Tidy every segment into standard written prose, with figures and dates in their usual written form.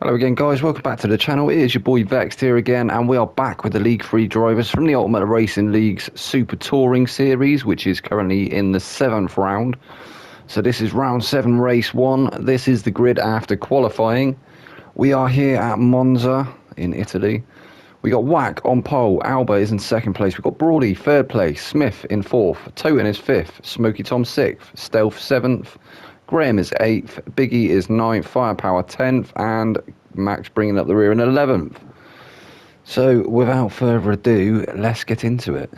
Hello again guys, welcome back to the channel. It is your boy Vexed here again, and we are back with the League 3 drivers from the Ultimate Racing League's Super Touring Series, which is currently in the 7th round. So this is round 7, race 1. This is the grid after qualifying. We are here at Monza in Italy. We got Wack on pole, Alba is in 2nd place, we've got Brawley 3rd place, Smith in 4th, Toten is 5th, Smoky Tom 6th, Stealth 7th, Graham is 8th, Biggie is 9th, Firepower 10th, and Max bringing up the rear in 11th. So without further ado, let's get into it.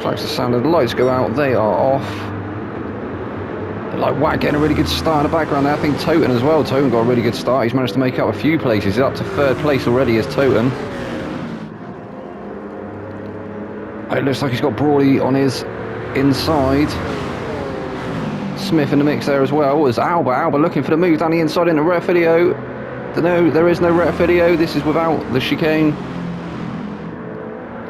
Thanks to the sound of the lights go out, they are off. Like Wack getting a really good start in the background there. I think Toten as well. Toten got a really good start. He's managed to make up a few places. He's up to 3rd place already as Toten. It looks like he's got Brawley on his inside. Smith in the mix there as well as Alba. Alba looking for the move down the inside into ref video. No, there is no ref video. This is without the chicane.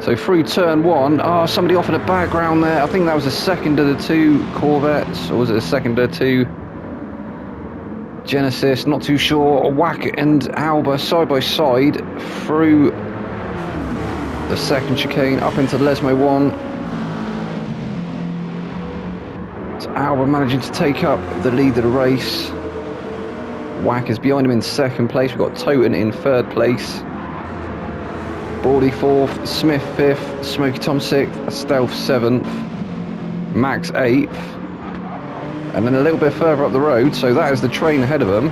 So through turn 1, somebody off in the background there. I think that was the second of the 2 Corvettes, or was it the second of the 2 Genesis? Not too sure. Wack and Alba side by side through the 2nd chicane up into Lesmo 1. So Alba managing to take up the lead of the race. Wack is behind him in 2nd place. We've got Toten in 3rd place. Brawley 4th, Smith 5th, Smoky Tom 6th, Stealth 7th, Max 8th, and then a little bit further up the road, so that is the train ahead of them.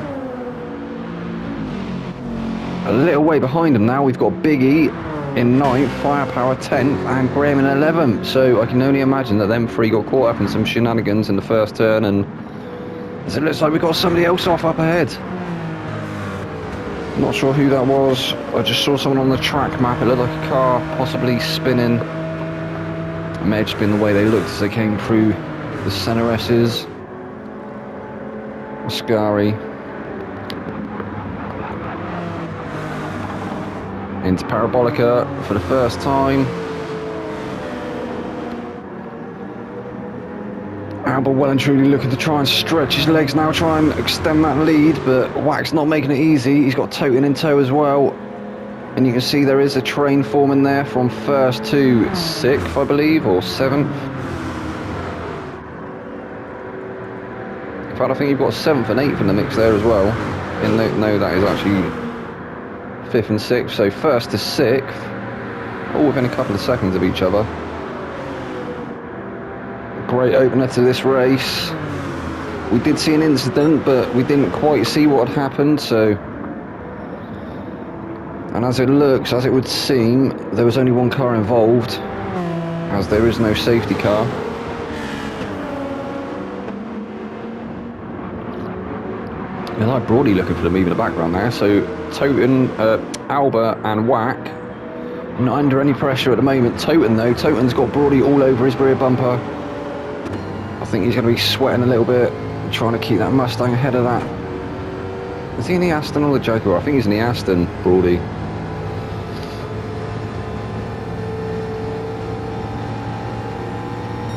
A little way behind them now, we've got Biggie in 9th, Firepower 10th, and Graham in 11th, so I can only imagine that them three got caught up in some shenanigans in the first turn, and as it looks like we've got somebody else off up ahead. Not sure who that was. I just saw someone on the track map. It looked like a car possibly spinning. It may have just been the way they looked as they came through the center S's. Ascari into Parabolica for the first time. Alba well and truly looking to try and stretch his legs now, try and extend that lead, but Wack's not making it easy. He's got Toten in tow as well, and you can see there is a train forming there from 1st to 6th, I believe, or 7th. In fact, I think you've got 7th and 8th in the mix there as well. No, that is actually 5th and 6th, so 1st to 6th, all within a couple of seconds of each other. Great opener to this race. We did see an incident, but we didn't quite see what had happened, so... And as it looks, as it would seem, there was only one car involved, as there is no safety car. I like Brawley looking for the move in the background there, so Toten, Alba and Wack not under any pressure at the moment. Toten though, Toten's got Brawley all over his rear bumper. I think he's going to be sweating a little bit, trying to keep that Mustang ahead of that. Is he in the Aston or the Jaguar? I think he's in the Aston, Brawley.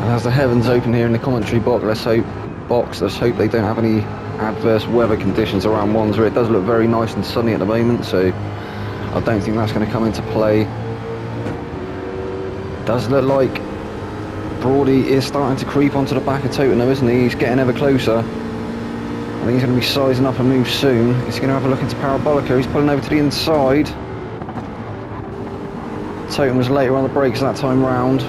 And as the heavens open here in the commentary box, let's hope they don't have any adverse weather conditions around Monza. It does look very nice and sunny at the moment, so I don't think that's going to come into play. It does look like Brawley is starting to creep onto the back of Toten though, isn't he? He's getting ever closer. I think he's going to be sizing up a move soon. He's going to have a look into Parabolica. He's pulling over to the inside. Toten was later on the brakes that time round.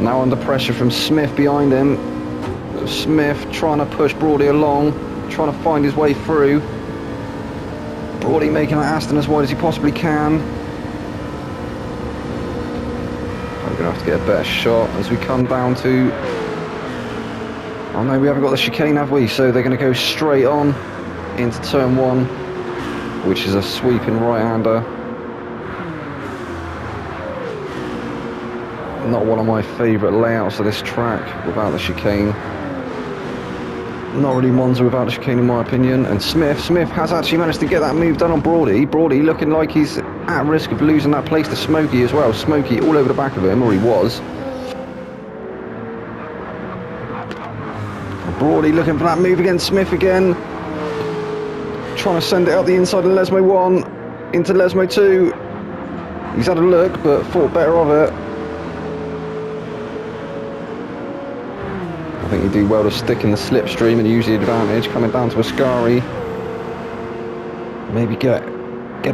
Now under pressure from Smith behind him. Smith trying to push Brawley along, trying to find his way through. Brawley making that Aston as wide as he possibly can. We're going to have to get a better shot as we come down to... Oh no, we haven't got the chicane, have we? So they're going to go straight on into turn 1, which is a sweeping right-hander. Not one of my favourite layouts of this track without the chicane. Not really Monza without the chicane in my opinion. And Smith has actually managed to get that move done on Brawley. Brawley looking like he's at risk of losing that place to Smokey as well. Smokey all over the back of him, or he was. Brawley looking for that move against Smith again. Trying to send it up the inside of Lesmo 1 into Lesmo 2. He's had a look but thought better of it. I think you do well to stick in the slipstream and use the advantage coming down to Ascari. Maybe get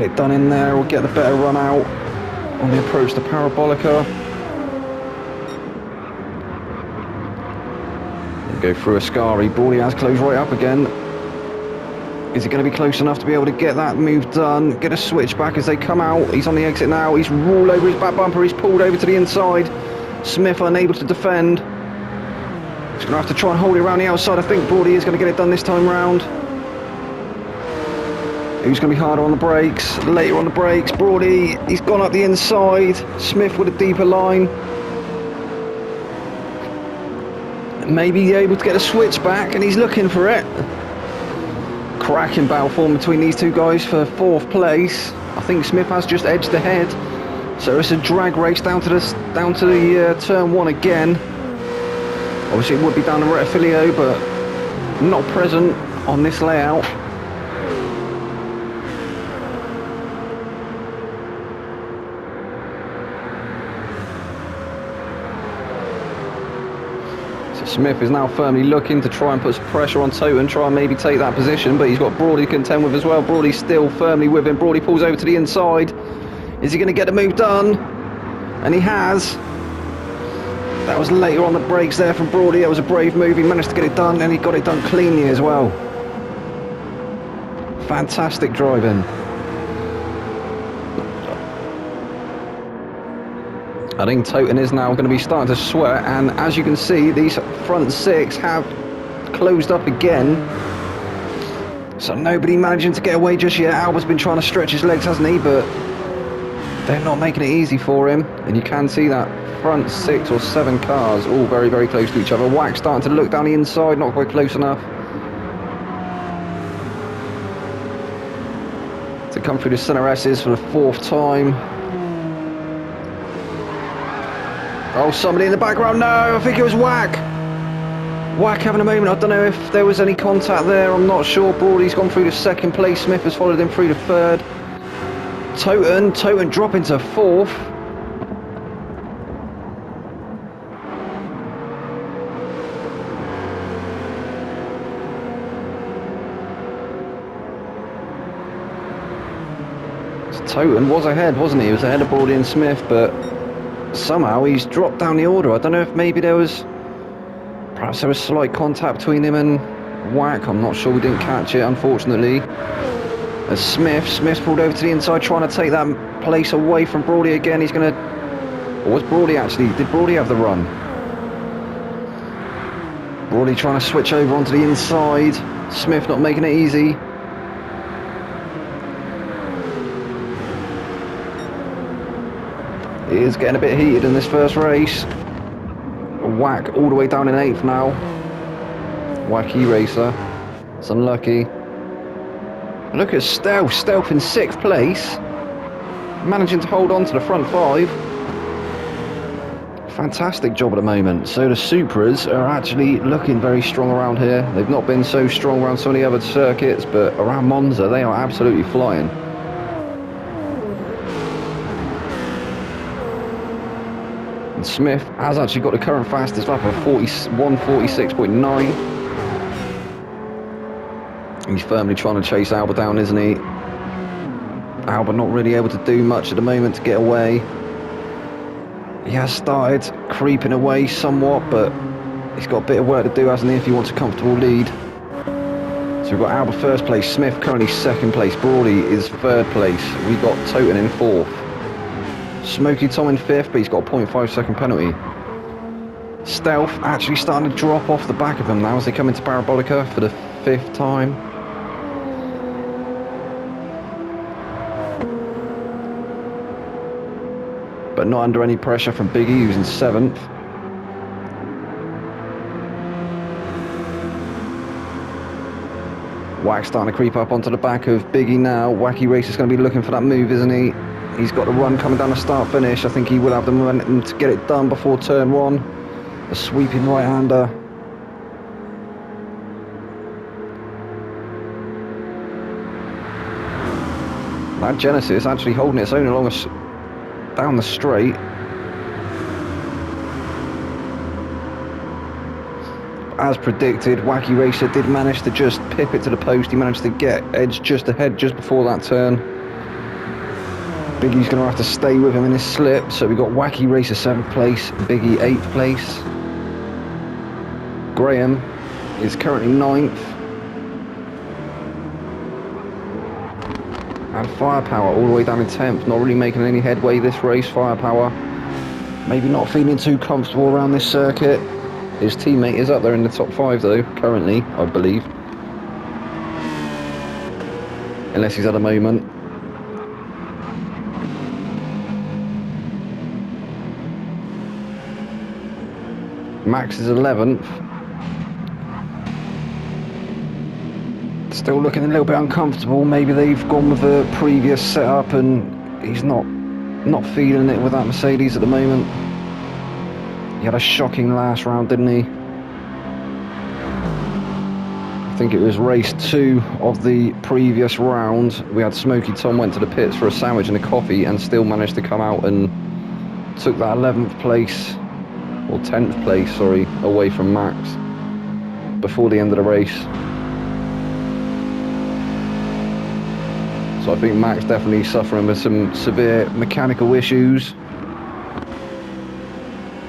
it done in there or get the better run out on the approach to Parabolica. Go through Ascari. Brawley has closed right up again. Is he going to be close enough to be able to get that move done? Get a switch back as they come out. He's on the exit now. He's rolled over his back bumper. He's pulled over to the inside. Smith unable to defend. He's going to have to try and hold it around the outside. I think Brawley is going to get it done this time round. Who's going to be harder on the brakes? Later on the brakes. Brawley, he's gone up the inside. Smith with a deeper line. Maybe able to get a switch back, and he's looking for it. Cracking battle form between these two guys for 4th place. I think Smith has just edged ahead, so it's a drag race down to the turn 1 again. Obviously, it would be down to Rettifilio, but not present on this layout. Smith is now firmly looking to try and put some pressure on Toten, try and maybe take that position, but he's got Brawley to contend with as well. Brawley's still firmly with him. Brawley pulls over to the inside. Is he going to get the move done? And he has. That was later on the brakes there from Brawley. That was a brave move. He managed to get it done, and he got it done cleanly as well. Fantastic driving. I think Toten is now going to be starting to sweat, and as you can see, these front 6 have closed up again. So nobody managing to get away just yet. Alba's been trying to stretch his legs, hasn't he? But they're not making it easy for him. And you can see that front 6 or 7 cars all very, very close to each other. Wax starting to look down the inside, not quite close enough to come through the center S's for the 4th time. Oh, somebody in the background. No, I think it was Wack. Wack having a moment. I don't know if there was any contact there. I'm not sure. Brawley's gone through to 2nd place. Smith has followed him through to 3rd. Toten dropping to 4th. Toten was ahead, wasn't he? He was ahead of Brawley and Smith, but somehow he's dropped down the order. I don't know if maybe perhaps there was slight contact between him and Wack. I'm not sure. We didn't catch it, unfortunately. As Smith's pulled over to the inside, trying to take that place away from Brawley again. He's going to... Or was Brawley actually? Did Brawley have the run? Brawley trying to switch over onto the inside. Smith not making it easy. It is getting a bit heated in this first race. Wack all the way down in 8th now. Wacky racer. It's unlucky. Look at Stealth in 6th place. Managing to hold on to the front 5. Fantastic job at the moment. So the Supras are actually looking very strong around here. They've not been so strong around some of the other circuits, but around Monza they are absolutely flying. Smith has actually got the current fastest lap of 1:46.9. He's firmly trying to chase Alba down, isn't he? Alba not really able to do much at the moment to get away. He has started creeping away somewhat, but he's got a bit of work to do, hasn't he, if he wants a comfortable lead. So we've got Alba 1st place, Smith currently 2nd place, Brawley is 3rd place. We've got Toten in 4th. Smokey Tom in 5th, but he's got a 0.5 second penalty. Stealth actually starting to drop off the back of him now as they come into Parabolica for the 5th time. But not under any pressure from Biggie, who's in 7th. Wax starting to creep up onto the back of Biggie now. Wacky Race is going to be looking for that move, isn't he? He's got the run coming down the start-finish. I think he will have the momentum to get it done before turn 1. A sweeping right-hander. That Genesis actually holding its own along down the straight. As predicted, Wacky Racer did manage to just pip it to the post. He managed to get edge just ahead just before that turn. Biggie's going to have to stay with him in his slip. So we got Wacky Racer 7th place, Biggie 8th place. Graham is currently 9th. And Firepower all the way down in 10th. Not really making any headway this race, Firepower. Maybe not feeling too comfortable around this circuit. His teammate is up there in the top 5 though, currently, I believe. Unless he's had a moment. Max is 11th. Still looking a little bit uncomfortable. Maybe they've gone with a previous setup and he's not feeling it with that Mercedes at the moment. He had a shocking last round, didn't he? I think it was race 2 of the previous round. We had Smokey Tom went to the pits for a sandwich and a coffee and still managed to come out and took that 11th place, or 10th place, sorry, away from Max before the end of the race. So I think Max definitely suffering with some severe mechanical issues.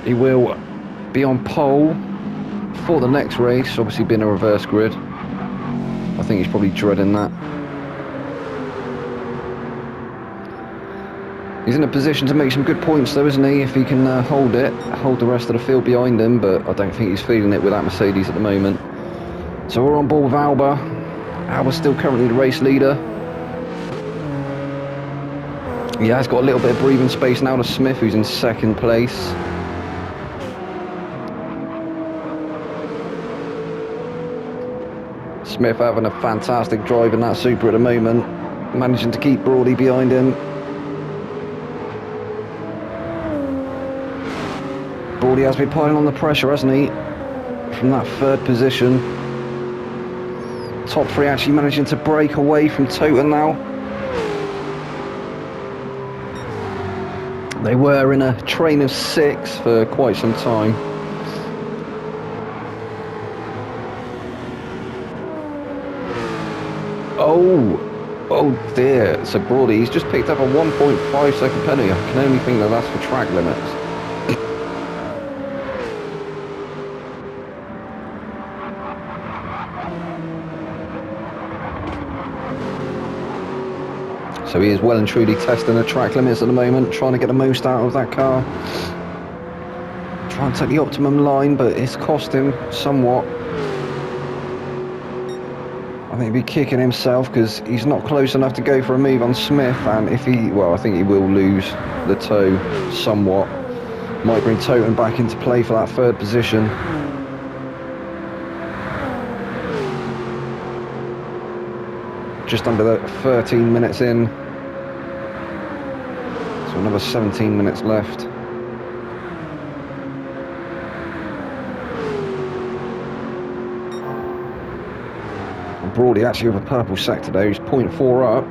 He will be on pole for the next race, obviously being a reverse grid. I think he's probably dreading that. He's in a position to make some good points though, isn't he? If he can hold the rest of the field behind him, but I don't think he's feeling it with that Mercedes at the moment. So we're on board with Alba. Alba's still currently the race leader. He has got a little bit of breathing space now to Smith, who's in 2nd place. Smith having a fantastic drive in that Super at the moment, managing to keep Brawley behind him. Brawley has been piling on the pressure, hasn't he? From that 3rd position. Top 3 actually managing to break away from Toten now. They were in a train of 6 for quite some time. Oh dear. So Brawley, he's just picked up a 1.5 second penalty. I can only think that that's for track limits. So he is well and truly testing the track limits at the moment, trying to get the most out of that car. Trying to take the optimum line, but it's cost him somewhat. I think he'll be kicking himself because he's not close enough to go for a move on Smith, and if he, well, I think he will lose the toe somewhat. Might bring Toten back into play for that 3rd position. Just under the 13 minutes in. So another 17 minutes left. Brawley actually with a purple sector there, he's 0.4 up.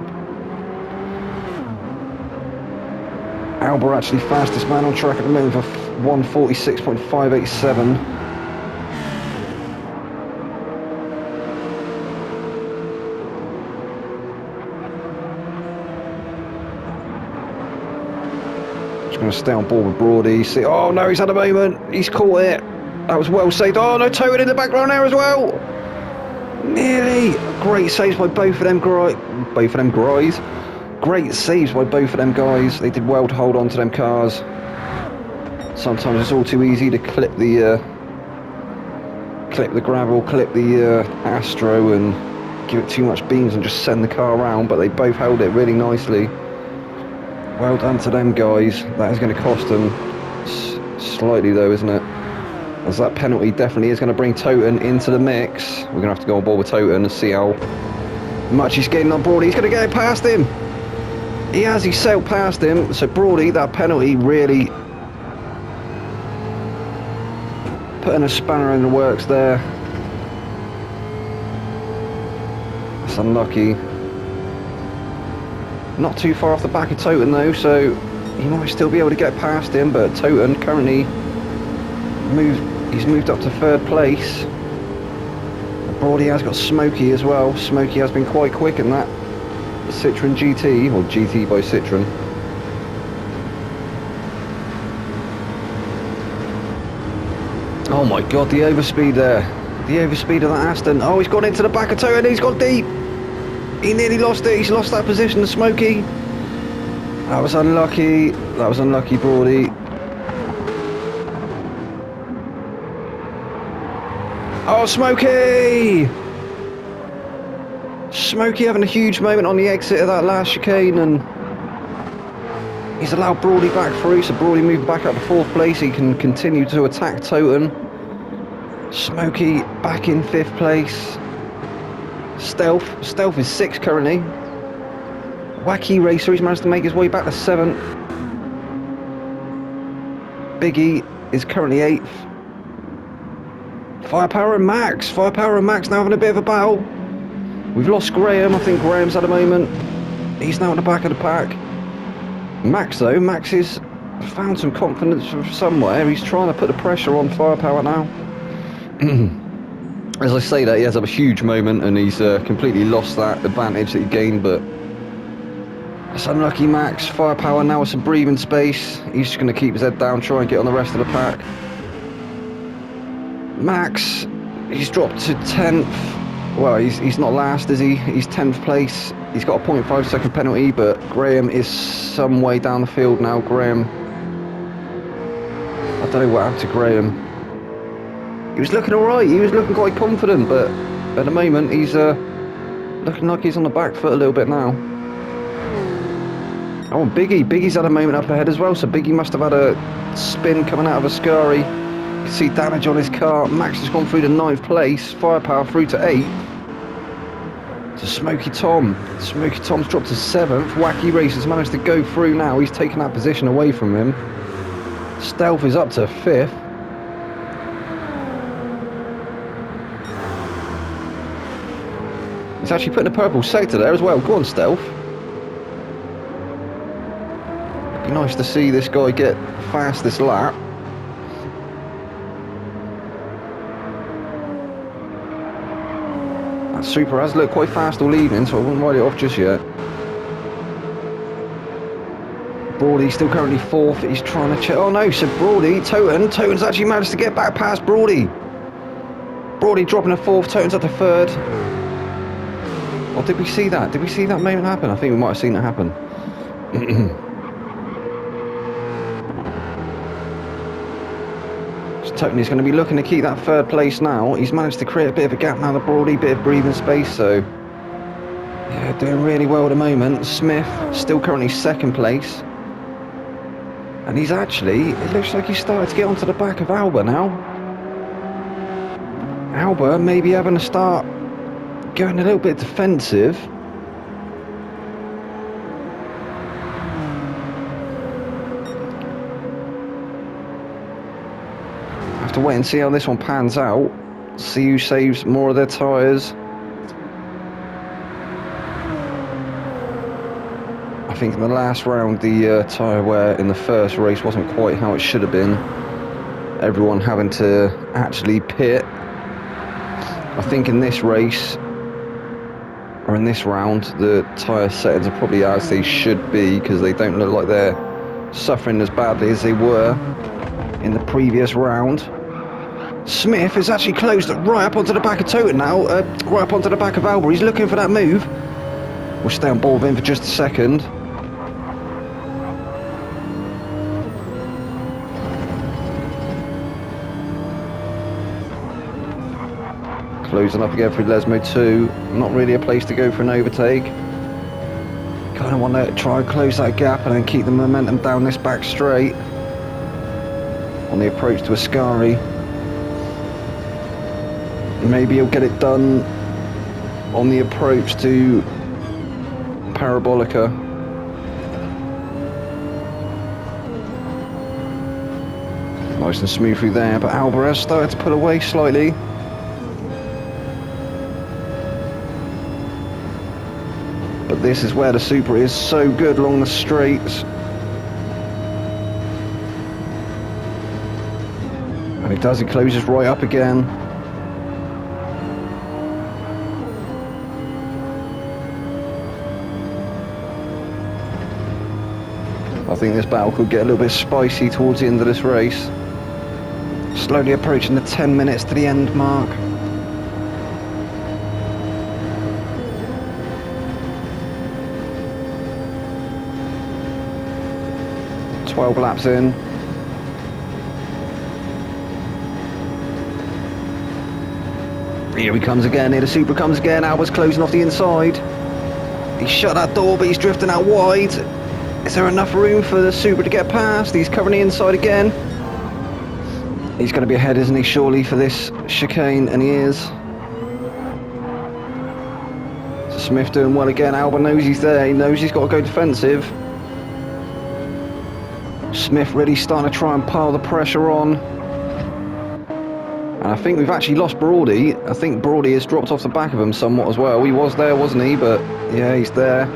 Alba actually fastest man on track at the moment for 1:46.587. Just going to stay on board with Brawley. See, oh no, he's had a moment, he's caught it. That was well saved. Oh no, Toten in the background there as well. Nearly. Great saves by both of them guys. Great saves by both of them guys. They did well to hold on to them cars. Sometimes it's all too easy to clip the gravel, clip the Astro and give it too much beams and just send the car around, but they both held it really nicely. Well done to them guys. That is going to cost them slightly though, isn't it? As that penalty definitely is going to bring Toten into the mix. We're going to have to go on board with Toten and see how Much he's getting on Brody. He's going to get past him. He has. He sailed past him. So Brody, that penalty really putting a spanner in the works there. It's unlucky. Not too far off the back of Toten though, so he might still be able to get past him, but Toten currently he's moved up to third place. Brody has got Smokey as well. Smokey has been quite quick in that Citroen GT, or GT by Citroen. Oh my god, the overspeed there. The overspeed of that Aston. Oh, he's gone into the back of Toten, he's gone deep. He nearly lost it, he's lost that position to Smokey. That was unlucky. That was unlucky, Brody. Oh, Smokey! Smokey having a huge moment on the exit of that last chicane, and he's allowed Brody back through, so Brody moving back up to fourth place. He can continue to attack Toten. Smokey back in fifth place. Stealth is sixth currently. Wacky Racer, he's managed to make his way back to seventh. Biggie is currently eighth. Firepower and Max now having a bit of a battle. We've lost Graham. I think Graham's had a moment. He's now at the back of the pack. Max though, Max has found some confidence from somewhere. He's trying to put the pressure on Firepower now. As I say that, he has a huge moment and he's completely lost that advantage that he gained, but that's unlucky. Max. Firepower now with some breathing space. He's just going to keep his head down, try and get on the rest of the pack. Max, he's dropped to 10th. Well, he's not last, is he? He's 10th place. He's got a 0.5 second penalty, but Graham is some way down the field now. Graham, I don't know what happened to Graham. He was looking alright, he was looking quite confident, but at the moment he's looking like he's on the back foot a little bit now. Oh, and Biggie's had a moment up ahead as well, so Biggie must have had a spin coming out of Ascari. You can see damage on his car. Max has gone through to 9th place, Firepower through to 8th. To Smokey Tom. Smokey Tom's dropped to 7th. Wacky Racer's managed to go through now. He's taken that position away from him. Stealth is up to 5th. He's actually putting a purple sector there as well. Go on, Stealth. It'd be nice to see this guy get fast this lap. That Super has looked quite fast all evening, so I wouldn't write it off just yet. Brody still currently 4th. He's trying to check. Oh no, so Brody, Toten's actually managed to get back past Brody. Brody dropping a 4th, Toten's up to 3rd. Or did we see that? Did we see that moment happen? I think we might have seen it happen. Toten's going to be looking to keep that 3rd place now. He's managed to create a bit of a gap now, the Brody, bit of breathing space, so yeah, doing really well at the moment. Smith still currently 2nd place. And he's actually, it looks like he's started to get onto the back of Alba now. Alba maybe having to start going a little bit defensive. Have to wait and see how this one pans out. See who saves more of their tyres. I think in the last round the tyre wear in the first race wasn't quite how it should have been. Everyone having to actually pit. I think in this race, or in this round, the tyre settings are probably as they should be, because they don't look like they're suffering as badly as they were in the previous round. Smith has actually closed right up onto the back of Toten now, right up onto the back of Alba. He's looking for that move. We'll stay on board with him for just a second. Closing up again through Lesmo 2. Not really a place to go for an overtake. Kind of want to try and close that gap and then keep the momentum down this back straight on the approach to Ascari. Maybe he'll get it done on the approach to Parabolica. Nice and smooth through there, but Alba has started to pull away slightly. But this is where the Super is so good along the straights. And he does, he closes right up again. I think this battle could get a little bit spicy towards the end of this race. Slowly approaching the 10 minutes to the end mark. "12 laps in." Here he comes again, here the Super comes again. Alba's closing off the inside. He's shut that door, but he's drifting out wide. Is there enough room for the Super to get past? He's covering the inside again. He's going to be ahead, isn't he, surely, for this chicane, and he is. So Smith doing well again. Alba knows he's there, he knows he's got to go defensive. Smith really starting to try and pile the pressure on. And I think we've actually lost Brody. I think Brody has dropped off the back of him somewhat as well. He was there, wasn't he? But yeah, he's there.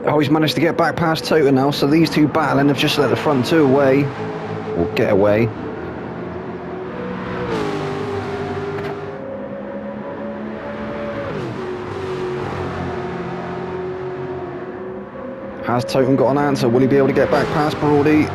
Oh, he's managed to get back past Tota now, so these two battling have just let the front two away. Or get away. Has Tota got an answer? Will he be able to get back past Brody?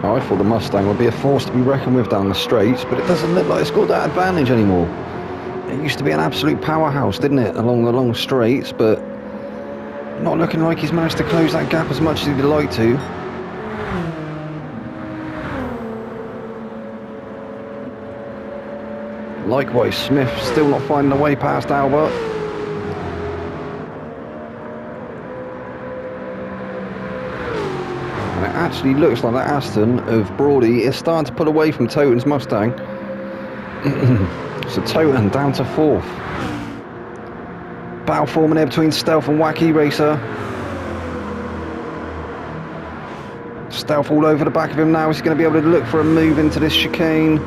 I thought the Mustang would be a force to be reckoned with down the straights, but it doesn't look like it's got that advantage anymore. It used to be an absolute powerhouse, didn't it, along the long straights, but not looking like he's managed to close that gap as much as he'd like to. Likewise, Smith still not finding a way past Alba. And it actually looks like that Aston of Brody is starting to pull away from Toten's Mustang. So Toten down to 4th. Battle forming there between Stealth and Wacky Racer. Stealth all over the back of him now. He's going to be able to look for a move into this chicane.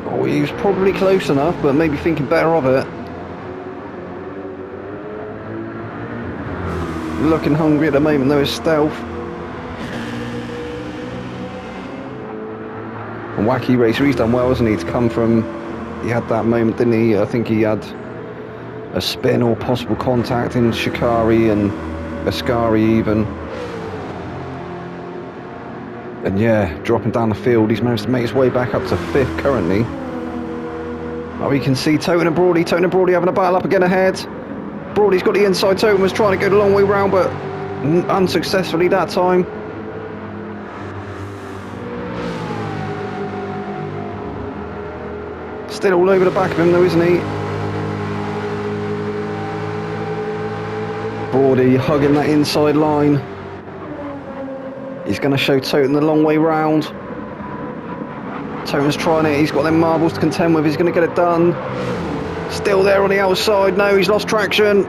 Oh, he was probably close enough, but maybe thinking better of it. Looking hungry at the moment though is Stealth. And Wacky Racer, he's done well, hasn't he, to come from... He had that moment, didn't he? I think he had a spin or possible contact in Shikari and Ascari even. And yeah, dropping down the field, he's managed to make his way back up to 5th currently. Oh, you can see Toten and Brody having a battle up again ahead. Brody's got the inside. Toten was trying to go the long way round, but unsuccessfully that time. Still all over the back of him though, isn't he? Brody hugging that inside line. He's going to show Toten the long way round. Toten's trying it. He's got them marbles to contend with. He's going to get it done. Still there on the outside. No, he's lost traction.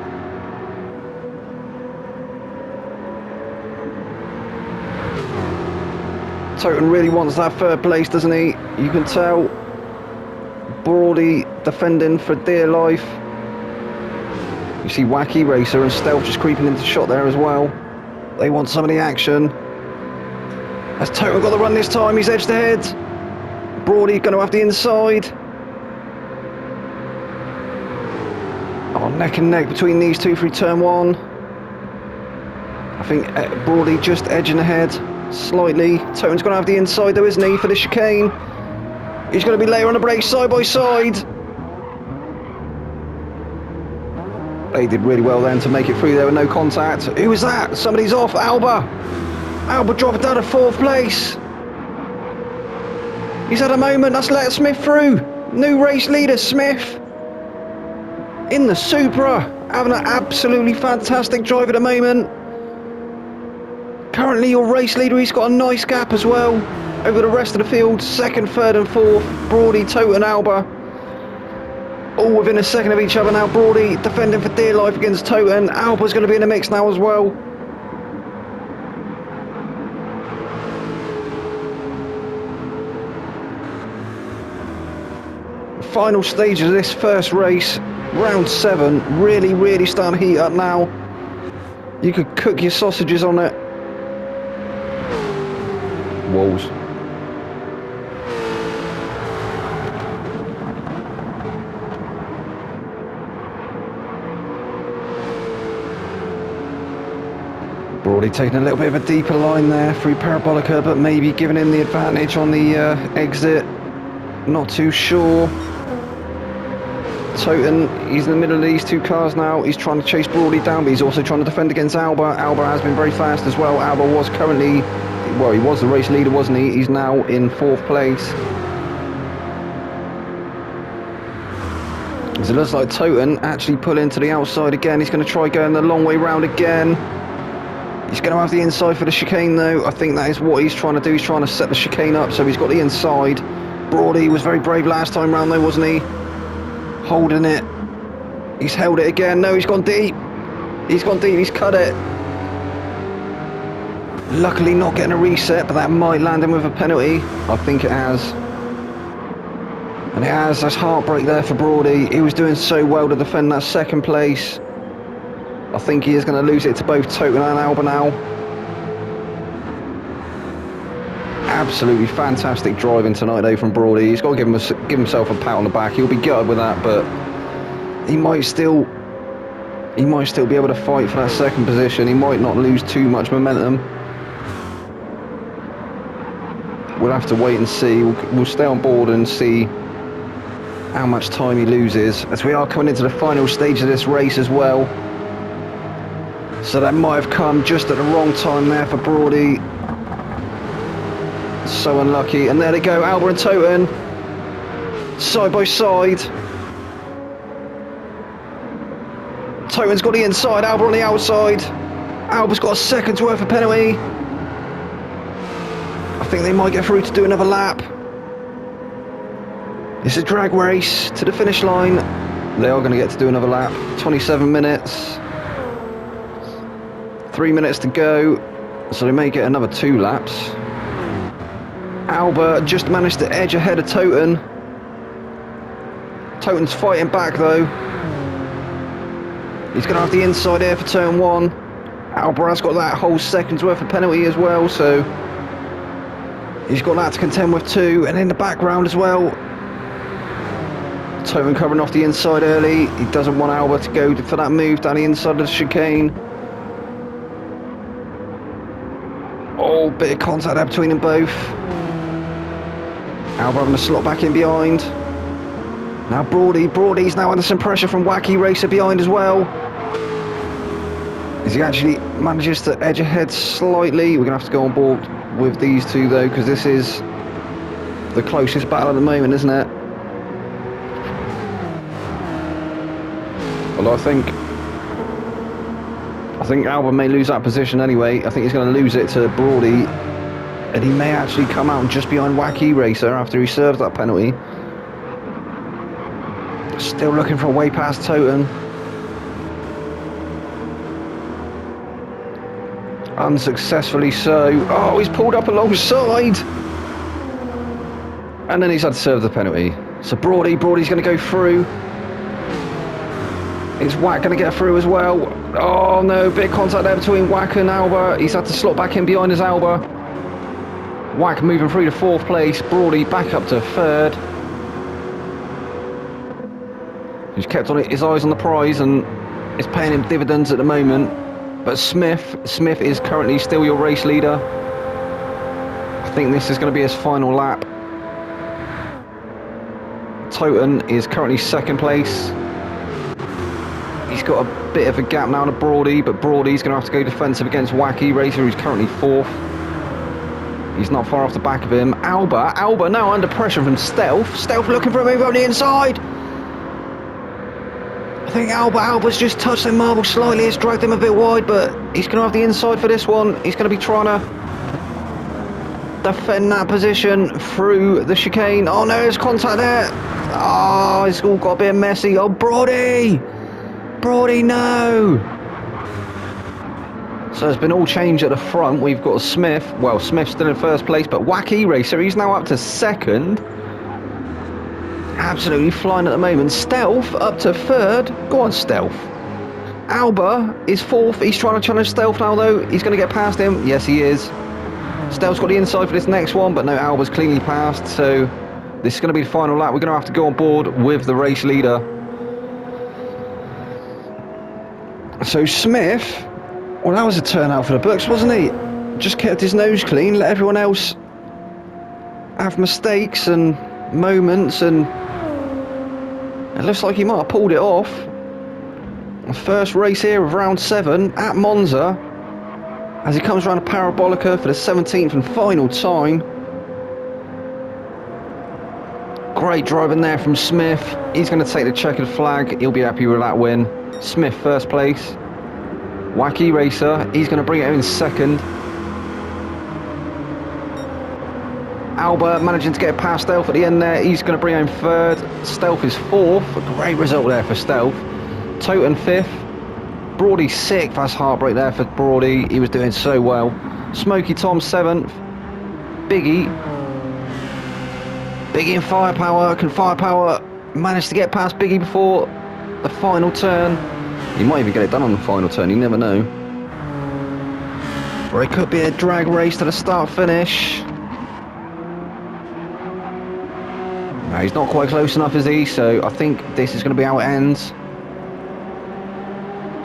Toten really wants that 3rd place, doesn't he? You can tell. Brody defending for dear life. You see Wacky Racer and Stealth just creeping into shot there as well. They want some of the action. Has Toten got the run this time? He's edged ahead. Brody going to have the inside. Oh, neck and neck between these two through turn 1. I think Brody just edging ahead slightly. Toten's going to have the inside though, isn't he, for the chicane. He's going to be later on the brakes side by side. They did really well then to make it through there with no contact. Who was that? Somebody's off. Alba. Alba dropping down to 4th place. He's had a moment. That's let Smith through. New race leader, Smith. In the Supra. Having an absolutely fantastic drive at the moment. Currently your race leader, he's got a nice gap as well over the rest of the field. 2nd, 3rd and 4th. Brody, Toten, Alba. All within a second of each other now. Brody defending for dear life against Toten. Alba's going to be in the mix now as well. Final stage of this first race, round 7, really starting to heat up now. You could cook your sausages on it. Walls. Brody taking a little bit of a deeper line there through Parabolica, but maybe giving him the advantage on the exit. Not too sure. Toten, he's in the middle of these two cars now. He's trying to chase Brody down, but he's also trying to defend against Alba. Alba has been very fast as well. Alba was currently, well, he was the race leader, wasn't he? He's now in 4th place. So it looks like Toten actually pulling to the outside again. He's going to try going the long way round again. He's going to have the inside for the chicane though. I think that is what he's trying to do. He's trying to set the chicane up, so he's got the inside. Brody was very brave last time round though, wasn't he? Holding it. He's held it again. No, he's gone deep. He's gone deep. He's cut it. Luckily not getting a reset, but that might land him with a penalty. I think it has. And it has. That's heartbreak there for Brody. He was doing so well to defend that 2nd place. I think he is going to lose it to both Toten and Alba now. Absolutely fantastic driving tonight though from Brody. He's got to give himself a pat on the back. He'll be gutted with that, but he might still be able to fight for that 2nd position. He might not lose too much momentum. We'll have to wait and see. We'll stay on board and see how much time he loses, as we are coming into the final stage of this race as well. So that might have come just at the wrong time there for Brody. So unlucky. And there they go, Alba and Toten. Side by side. Toten's got the inside, Alba on the outside. Alba's got a 2nd's worth of penalty. I think they might get through to do another lap. It's a drag race to the finish line. They are going to get to do another lap. 27 minutes. 3 minutes to go, so they may get another 2 laps. Alba just managed to edge ahead of Toten. Toten's fighting back though. He's going to have the inside air for turn 1. Alba has got that whole 2nd's worth of penalty as well, so he's got that to contend with too. And in the background as well, Toten covering off the inside early. He doesn't want Alba to go for that move down the inside of the chicane. Oh, bit of contact there between them both. Alba having to slot back in behind. Now Brody's now under some pressure from Wacky Racer behind as well. As he actually manages to edge ahead slightly. We're going to have to go on board with these two though, because this is the closest battle at the moment, isn't it? Well, I think Alba may lose that position anyway. I think he's going to lose it to Brody, and he may actually come out just behind Wacky Racer after he serves that penalty. Still looking for a way past Toten. Unsuccessfully so. Oh, he's pulled up alongside, and then he's had to serve the penalty. So Brody's going to go through. Is Wack going to get through as well? Oh no, bit of contact there between Wack and Alba. He's had to slot back in behind his Alba. Wack moving through to 4th place. Brody back up to 3rd. He's kept on his eyes on the prize and it's paying him dividends at the moment. But Smith is currently still your race leader. I think this is going to be his final lap. Toten is currently 2nd place. He's got a bit of a gap now to Brody, but Brody's going to have to go defensive against Wacky Racer, who's currently 4th. He's not far off the back of him. Alba now under pressure from Stealth. Stealth looking for a move on the inside. I think Alba's just touched the marble slightly. It's dragged him a bit wide, but he's going to have the inside for this one. He's going to be trying to defend that position through the chicane. Oh no, there's contact there. Oh, it's all got a bit messy. Oh, Brody, no. So it's been all changed at the front. We've got Smith. Well, Smith's still in first place, but Wacky Racer, he's now up to 2nd. Absolutely flying at the moment. Stealth up to 3rd. Go on, Stealth. Alba is 4th. He's trying to challenge Stealth now, though. He's going to get past him. Yes, he is. Stealth's got the inside for this next one, but no, Alba's cleanly passed. So this is going to be the final lap. We're going to have to go on board with the race leader. So Smith... Well, that was a turnout for the books, wasn't he? Just kept his nose clean, let everyone else have mistakes and moments, and it looks like he might have pulled it off. The first race here of round 7 at Monza, as he comes around a parabolica for the 17th and final time. Great driving there from Smith. He's going to take the checkered flag. He'll be happy with that win. Smith first place. Wacky Racer, he's going to bring it in 2nd. Alba managing to get past Stealth at the end there. He's going to bring home 3rd. Stealth is 4th. A great result there for Stealth. Toten 5th. Brody 6th. That's heartbreak there for Brody. He was doing so well. Smoky Tom 7th. Biggie in Firepower. Can Firepower manage to get past Biggie before the final turn? He might even get it done on the final turn, you never know. Or it could be a drag race to the start-finish. No, he's not quite close enough, is he? So I think this is going to be how it ends.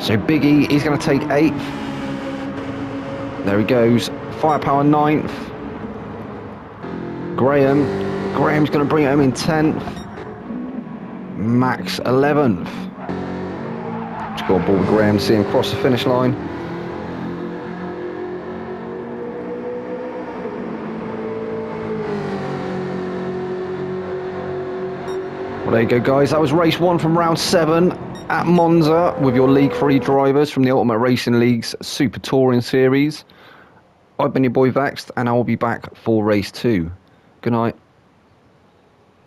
So Biggie, he's going to take 8th. There he goes. Firepower 9th. Graham's going to bring it home in 10th. Max 11th. Just go on board with Graham to see him cross the finish line. Well, there you go, guys. That was race 1 from round 7 at Monza with your League 3 drivers from the Ultimate Racing League's Super Touring Series. I've been your boy Vexed, and I will be back for race 2. Good night.